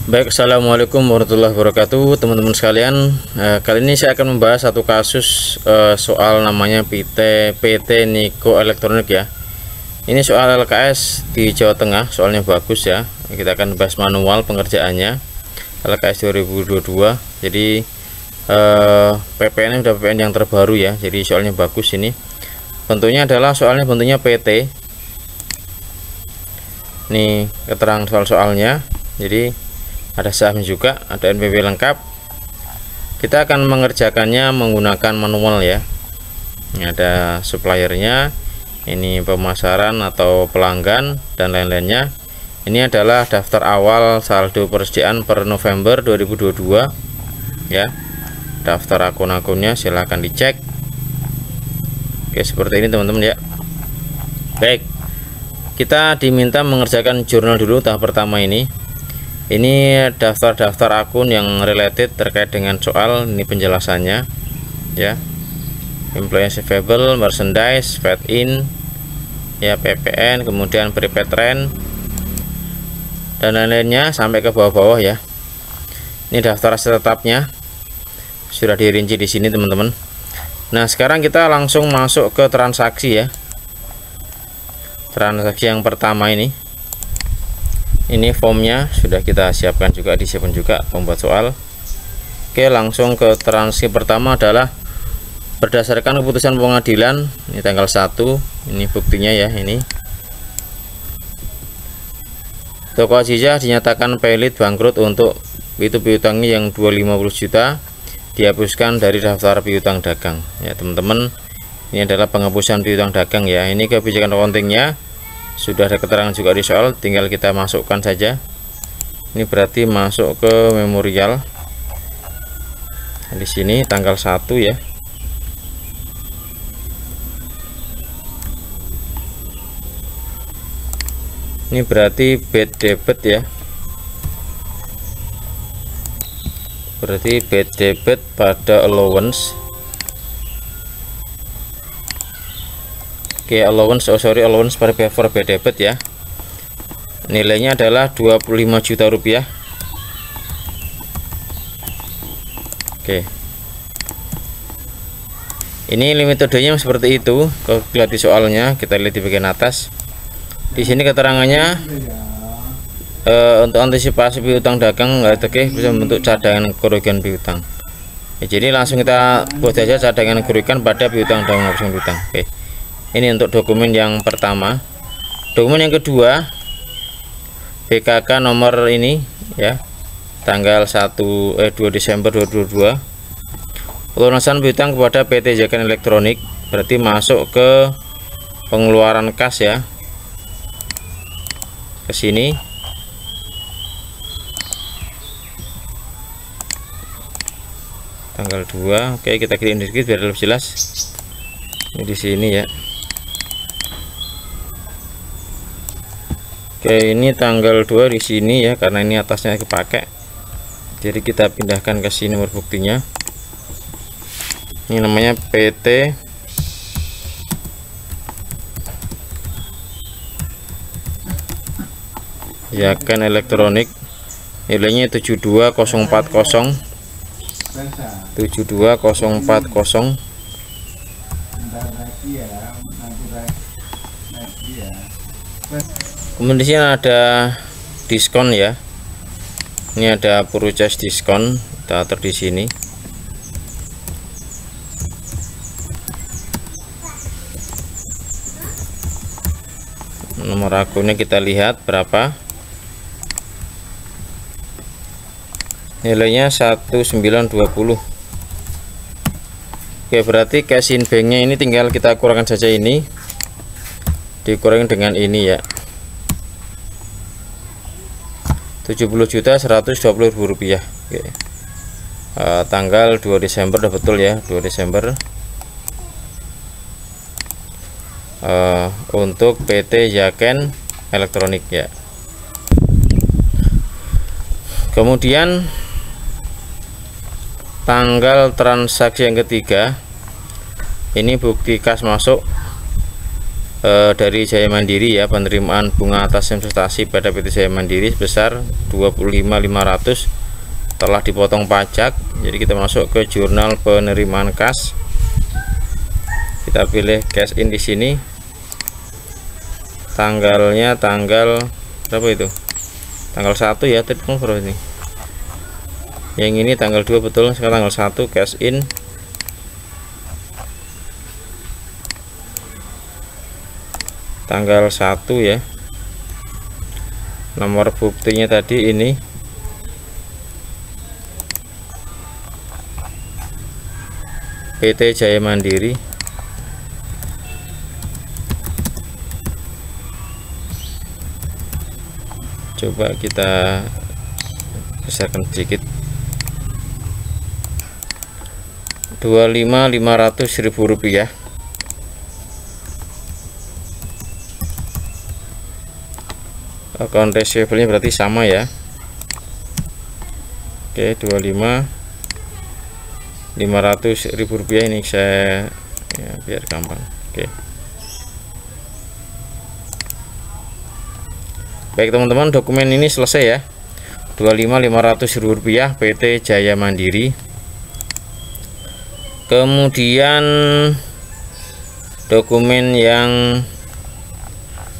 Baik, assalamualaikum warahmatullahi wabarakatuh, teman-teman sekalian. Kali ini saya akan membahas satu kasus soal namanya PT Niko Elektronik ya. Ini soal LKS di Jawa Tengah, soalnya bagus ya. Kita akan bahas manual pengerjaannya LKS 2022. Jadi PPN sudah PPN yang terbaru ya. Jadi soalnya bagus ini. Bentuknya adalah soalnya bentuknya PT. Ini keterangan soalnya. Jadi ada saham juga, ada NPWP lengkap. Kita akan mengerjakannya menggunakan manual ya. Ini ada suppliernya, ini pemasaran atau pelanggan dan lain-lainnya. Ini adalah daftar awal saldo persediaan per November 2022 ya. Daftar akun-akunnya silahkan dicek. Oke, seperti ini teman-teman ya. Baik, kita diminta mengerjakan jurnal dulu tahap pertama ini. Ini daftar-daftar akun yang related terkait dengan soal, ini penjelasannya ya. Employee receivable, merchandise, fed in ya, PPN, kemudian prepaid rent dan lain-lainnya sampai ke bawah-bawah ya. Ini daftar aset tetapnya sudah dirinci di sini teman-teman. Nah, sekarang kita langsung masuk ke transaksi ya. Transaksi yang pertama ini formnya sudah kita siapkan juga, disiapkan juga pembuat soal. Oke, langsung ke transaksi pertama adalah berdasarkan keputusan pengadilan. Ini tanggal 1, ini buktinya ya. Ini toko Azizah dinyatakan pelit bangkrut untuk itu piutangnya yang 250 juta dihapuskan dari daftar piutang dagang ya teman-teman. Ini adalah penghapusan piutang dagang ya. Ini kebijakan accountingnya sudah ada keterangan juga di soal, tinggal kita masukkan saja. Ini berarti masuk ke memorial di sini tanggal 1 ya. Ini berarti bad debit ya. Berarti bad debit pada allowance. Oke, allowance pada for bad debit ya. Nilainya adalah 25 juta rupiah. Oke. Ini metodenya seperti itu. Kalau lihat di soalnya, kita lihat di bagian atas. Di sini keterangannya untuk antisipasi piutang dagang bisa membentuk cadangan kerugian piutang. Ya, jadi langsung kita buat saja cadangan kerugian pada piutang dagang maupun piutang. Oke. Ini untuk dokumen yang pertama. Dokumen yang kedua, BKK nomor ini ya, tanggal 2 Desember 2022. Pelunasan piutang kepada PT Jakan Elektronik, berarti masuk ke pengeluaran kas ya. Ke sini. Tanggal 2. Oke, kita kirim sedikit biar lebih jelas. Ini di sini ya. Oke, ini tanggal 2 di sini ya, karena ini atasnya dipakai. Jadi kita pindahkan ke sini nomor buktinya. Ini namanya PT Jakan Elektronik. Nilainya 72040. 72040. Kemudian di sini ada diskon ya. Ini ada purchase diskon, kita atur di sini. Nomor akunnya kita lihat berapa. Nilainya 1920. Oke, berarti cash in banknya ini tinggal kita kurangkan saja, ini dikurangi dengan ini ya. 70.120.000 rupiah. Oke. Tanggal 2 Desember udah betul ya, 2 Desember untuk PT Jakan Elektronik ya. Kemudian tanggal transaksi yang ketiga, ini bukti kas masuk dari Jaya Mandiri ya, penerimaan bunga atas investasi pada PT Jaya Mandiri sebesar 25.500 telah dipotong pajak. Jadi kita masuk ke jurnal penerimaan kas, kita pilih cash in di sini, tanggalnya tanggal berapa itu, tanggal 1 ya, tadi berapa ini, yang ini tanggal 2 betul, sekarang tanggal 1 cash in. Tanggal 1 ya. Nomor buktinya tadi ini. PT Jaya Mandiri. Coba kita besarkan sedikit. 25.500.000 rupiah. Account receivable-nya berarti sama ya. Oke, 25.500.000 rupiah ini saya ya, biar gampang. Oke. Baik teman-teman, dokumen ini selesai ya. 25.500.000 rupiah PT Jaya Mandiri. Kemudian dokumen yang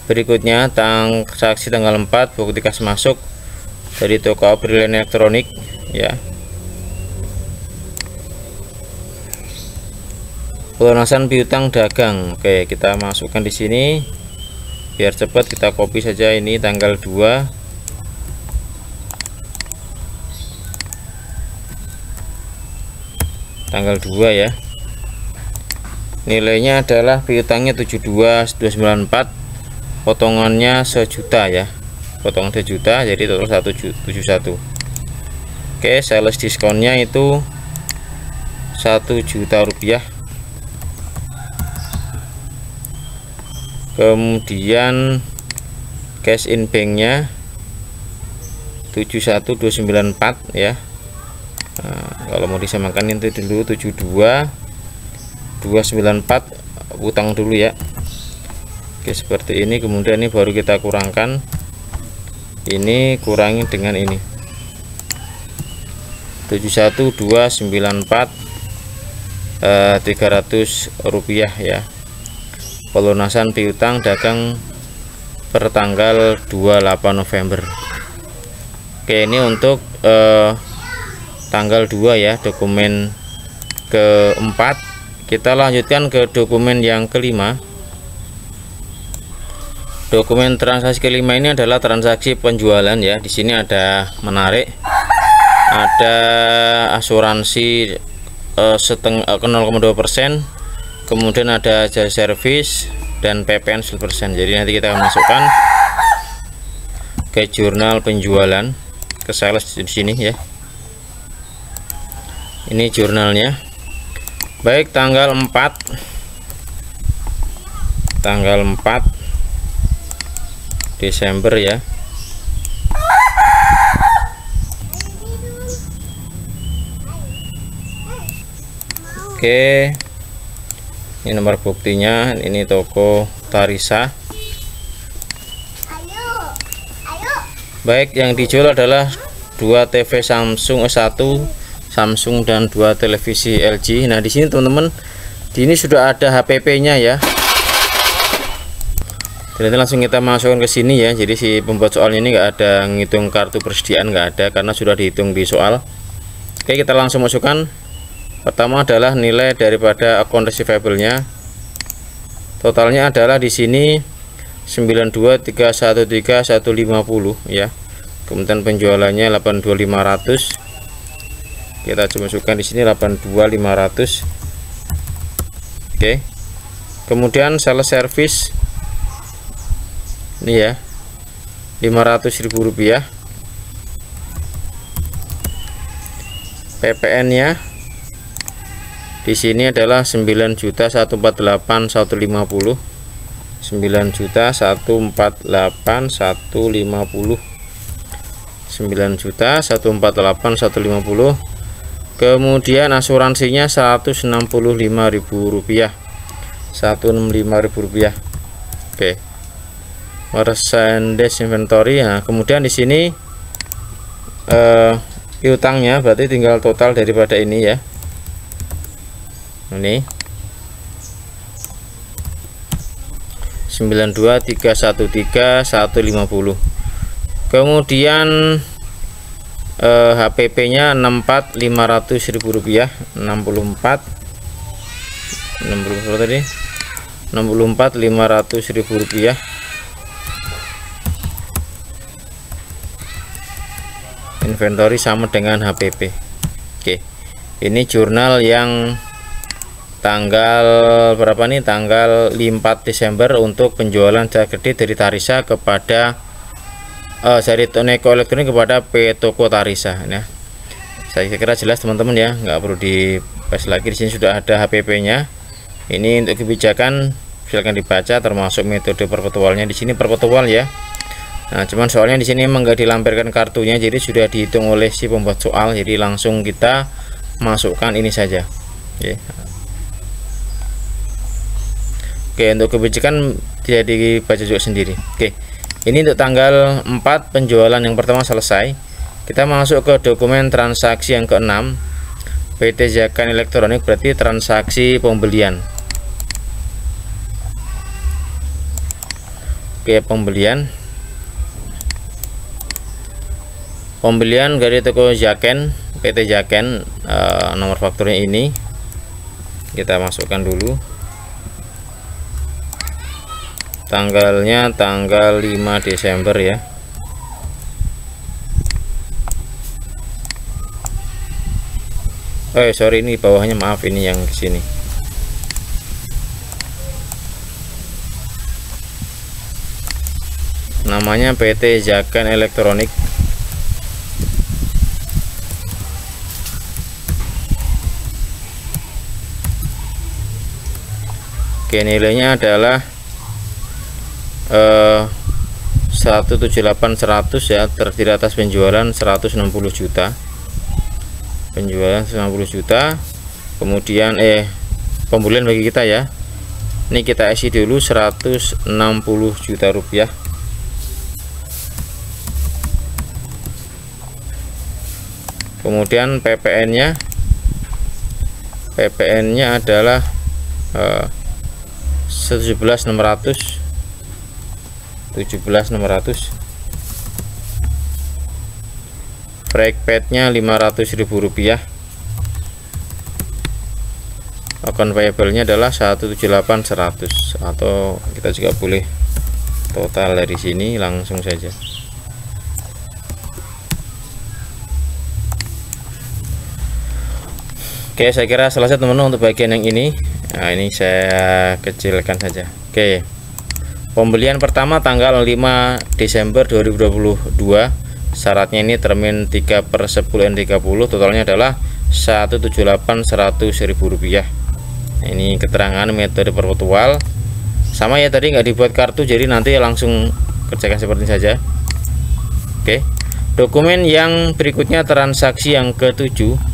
berikutnya, transaksi tanggal 4, bukti kas masuk dari toko Aprilian Elektronik ya. Pelunasan piutang dagang. Oke, kita masukkan di sini biar cepat, kita copy saja ini tanggal 2. Tanggal 2 ya. Nilainya adalah piutangnya 72.294. Potongannya sejuta ya, potongan sejuta, jadi total 171. Oke, sales diskonnya itu 1 juta rupiah. Kemudian cash in banknya 71294 ya. Nah, kalau mau disamakan itu dulu 72294 utang dulu ya. Oke, seperti ini. Kemudian ini baru kita kurangkan, ini kurangi dengan ini 71294 300 rupiah ya. Pelunasan piutang dagang per tanggal 28 November. Oke, ini untuk tanggal 2 ya, dokumen keempat. Kita lanjutkan ke dokumen yang kelima. Dokumen transaksi kelima ini adalah transaksi penjualan ya. Di sini ada menarik, ada asuransi 0,2%, kemudian ada jasa servis dan PPN 10%. Jadi nanti kita akan masukkan ke jurnal penjualan, ke sales di sini ya. Ini jurnalnya. Baik, tanggal 4 Desember ya. Oke, ini nomor buktinya, ini toko Tarisa. Baik, yang dijual adalah 2 TV Samsung S1 Samsung dan 2 televisi LG. Nah, di sini teman-teman, di ini sudah ada HPP-nya ya. Jadi langsung kita masukkan ke sini ya. Jadi si pembuat soalnya ini nggak ada ngitung kartu persediaan, nggak ada, karena sudah dihitung di soal. Oke, kita langsung masukkan. Pertama adalah nilai daripada account receivable-nya. Totalnya adalah di sini 92313150 ya. Kemudian penjualannya 82500. Kita coba masukkan di sini 82500. Oke. Kemudian sales service ini ya, 500.000 rupiah. PPN-nya di sini adalah 9.148.150. 9.148.150. 9.148.150. Kemudian asuransinya 165.000 rupiah. 165.000 rupiah. Oke, merchandise inventory. Nah, kemudian di sini piutangnya berarti tinggal total daripada ini ya. Ini 92313150. Kemudian HPP nya 64.500.000 rupiah. 64 tadi 64.500.000 rupiah. Inventory sama dengan HPP. Oke, ini jurnal yang tanggal berapa nih, tanggal 4 Desember untuk penjualan secara kredit dari Tarisa kepada dari Neko Elektronik kepada P Toko Tarisa ya. Saya kira jelas teman-teman ya, nggak perlu dibahas lagi. Di sini sudah ada HPP nya. Ini untuk kebijakan silakan dibaca, termasuk metode perpetualnya. Di sini perpetual ya. Nah, cuman soalnya di sini emang nggak dilampirkan kartunya, jadi sudah dihitung oleh si pembuat soal. Jadi langsung kita masukkan ini saja. Oke, untuk kebijakan tidak dibaca juga sendiri. Oke, ini untuk tanggal 4 penjualan yang pertama selesai. Kita masuk ke dokumen transaksi yang ke-6. PT Zakan Elektronik berarti transaksi pembelian. Oke, pembelian dari toko Zaken, PT Zaken, nomor fakturnya ini kita masukkan dulu. Tanggalnya tanggal 5 Desember ya. Sorry, ini bawahnya, maaf, ini yang ke sini. Namanya PT Zakan Elektronik. Oke, nilainya adalah 178.100 ya, terdiri atas penjualan 160 juta. Penjualan 160 juta. Kemudian pembelian bagi kita ya. Ini kita isi dulu 160 juta rupiah. Kemudian PPN-nya adalah 17.600. Break pad-nya 500.000 rupiah. Account payable-nya adalah 178.100, atau kita juga boleh total dari sini langsung saja. Oke, saya kira selesai teman-teman untuk bagian yang ini. Nah, ini saya kecilkan saja. Oke, pembelian pertama tanggal 5 Desember 2022. Syaratnya ini termin 3/10/30. Totalnya adalah 178.100.000 rupiah. Ini keterangan metode perpetual. Sama ya, tadi nggak dibuat kartu, jadi nanti langsung kerjakan seperti ini saja. Oke, dokumen yang berikutnya transaksi yang ke-7.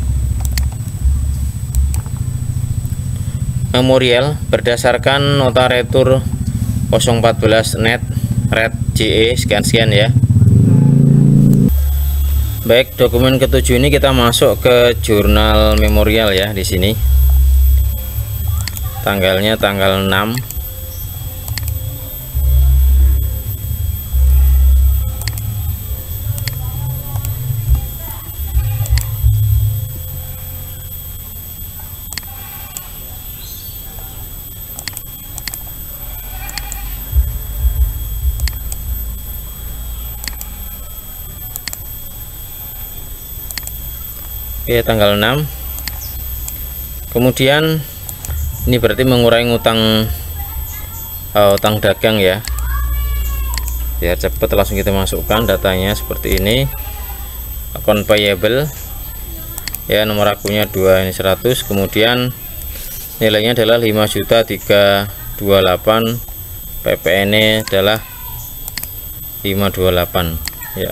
Memorial berdasarkan nota retur 014 net red JE sekian-sekian ya. Baik, dokumen ke-7 ini kita masuk ke jurnal memorial ya. Di sini tanggalnya tanggal 6. Oke, tanggal 6. Kemudian ini berarti mengurangi utang dagang ya. Biar cepat langsung kita masukkan datanya seperti ini. Account payable ya, nomor akunnya 2 ini 100. Kemudian nilainya adalah 5.328. PPN adalah 528 ya.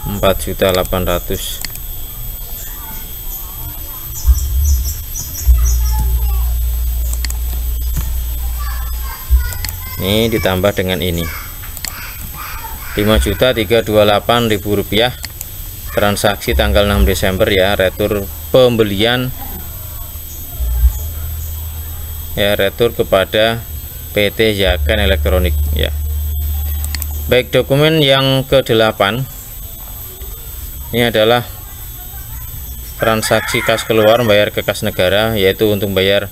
4.800. Ini ditambah dengan ini 5.328.000 rupiah, transaksi tanggal 6 Desember ya, retur pembelian ya, retur kepada PT Yakan Elektronik ya. Baik, dokumen yang ke-8 ini adalah transaksi kas keluar bayar ke kas negara, yaitu untuk bayar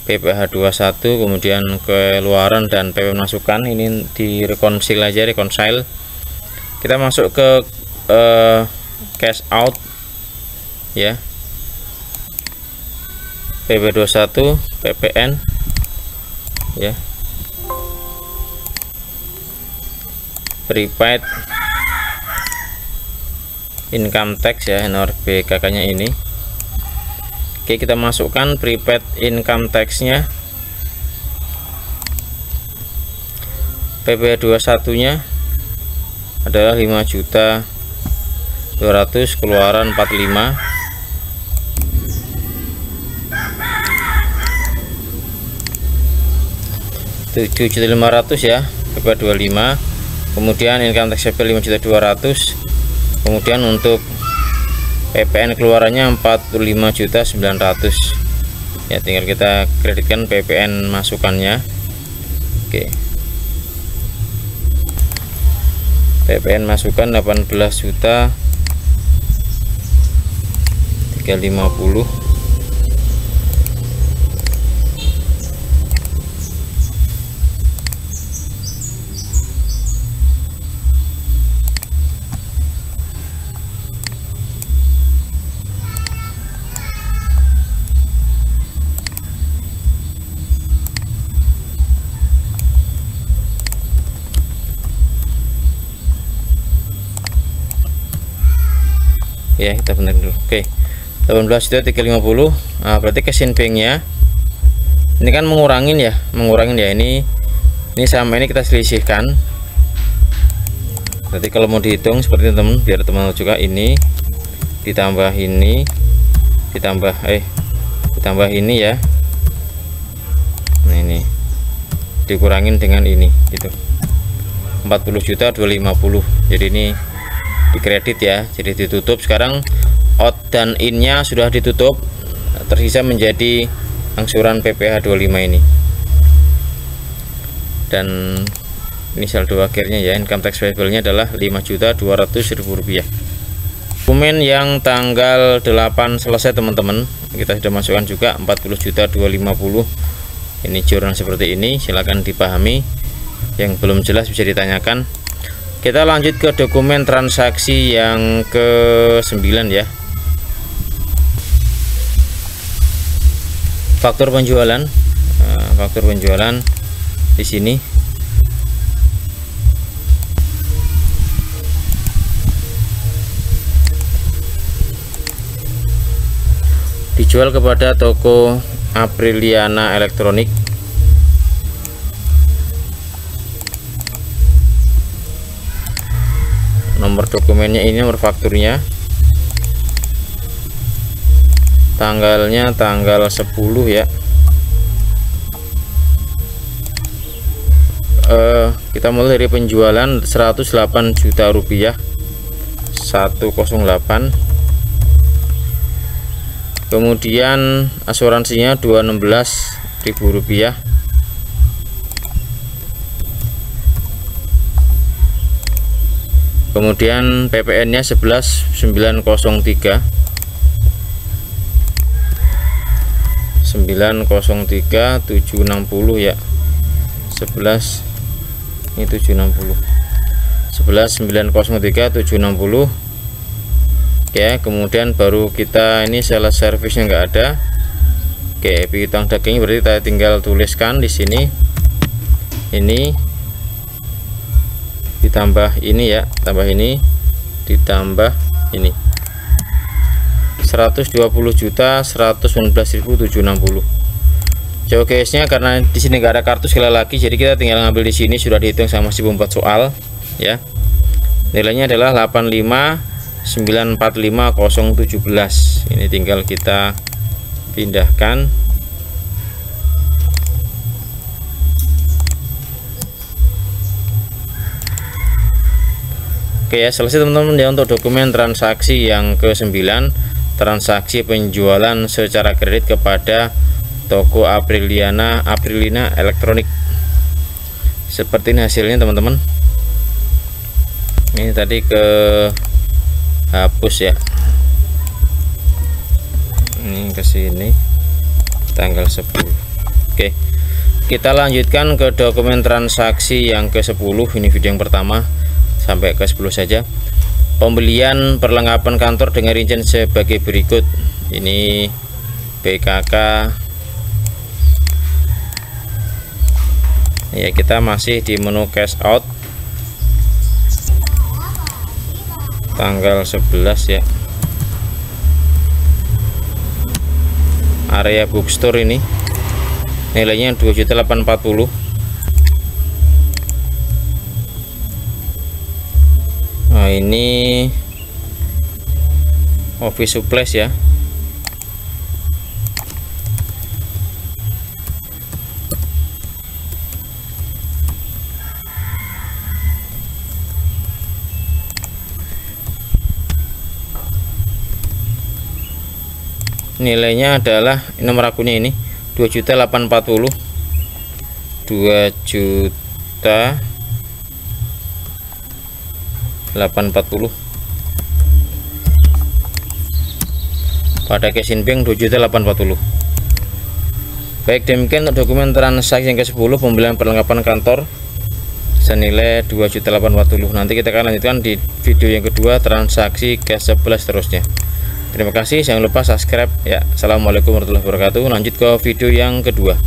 PPh 21, kemudian keluaran dan PP masukan. Ini direkonsil aja, reconcile. Kita masuk ke cash out ya, PP 21 PPN ya, prepaid income tax ya, nomor BKK nya ini. Oke, kita masukkan prepaid income tax nya, PP 21 nya adalah 5.200.000, keluaran 45, $7.500 ya, PP 25. Kemudian income tax CP 5.200.000, kemudian untuk PPN keluarannya 45.900.000 ya, tinggal kita kreditkan PPN masukannya. Oke, PPN masukan 18.350.000. Ya, kita bener dulu. Oke, 18.350. Nah, berarti cash-in banknya ini kan mengurangin ya, ini sama ini kita selisihkan. Berarti kalau mau dihitung seperti itu teman, biar teman juga ini ditambah ini ditambah ini ya. Nah, ini dikurangin dengan ini gitu, 40.250.000. Jadi ini dikredit ya, jadi ditutup. Sekarang out dan in-nya sudah ditutup, tersisa menjadi angsuran PPh 25 ini, dan ini saldo akhirnya ya. Income tax payable-nya adalah 5.200.000 rupiah. Dokumen yang tanggal 8 selesai teman-teman, kita sudah masukkan juga 40.250.000. Ini jurnal seperti ini, silahkan dipahami. Yang belum jelas bisa ditanyakan. Kita lanjut ke dokumen transaksi yang ke-9 ya. Faktur penjualan. Faktur penjualan di sini. Dijual kepada toko Apriliana Elektronik. Nomor dokumennya ini, nomor fakturnya, tanggalnya tanggal 10 ya. Kita mulai dari penjualan 108 juta rupiah, 108. Kemudian asuransinya 216.000 rupiah. Kemudian PPN nya 11.903 903 760 ya, 11 ini 760, 11.903 760 ya. Kemudian baru kita ini sales service-nya nggak ada. Oke, piutang daging berarti kita tinggal tuliskan di sini, ini ditambah ini ya, tambah ini ditambah ini, 120.119.760. Showcase-nya karena di sini nggak ada kartu sekali lagi, jadi kita tinggal ngambil di sini, sudah dihitung sama si pembuat soal ya. Nilainya adalah 85.945.017. Ini tinggal kita pindahkan. Oke ya, selesai teman-teman ya untuk dokumen transaksi yang ke-9, transaksi penjualan secara kredit kepada toko Aprilina Elektronik. Seperti ini hasilnya teman-teman. Ini tadi ke hapus ya. Ini ke sini tanggal 10. Oke. Kita lanjutkan ke dokumen transaksi yang ke-10. Ini video yang pertama. Sampai ke 10 saja. Pembelian perlengkapan kantor dengan rincian sebagai berikut. Ini PKK ya, kita masih di menu cash out tanggal 11 ya. Area bookstore ini nilainya 2.840.000. Nah, ini office supplies ya. Nilainya adalah nomor akunnya ini 2.840.000, 2.840.000 pada casing bank 2.840.000. Baik, demikian untuk dokumen transaksi yang ke-10 pembelian perlengkapan kantor senilai 2.840.000. Nanti kita akan lanjutkan di video yang kedua, transaksi ke-11 terusnya. Terima kasih, jangan lupa subscribe ya. Assalamualaikum warahmatullahi wabarakatuh. Lanjut ke video yang kedua.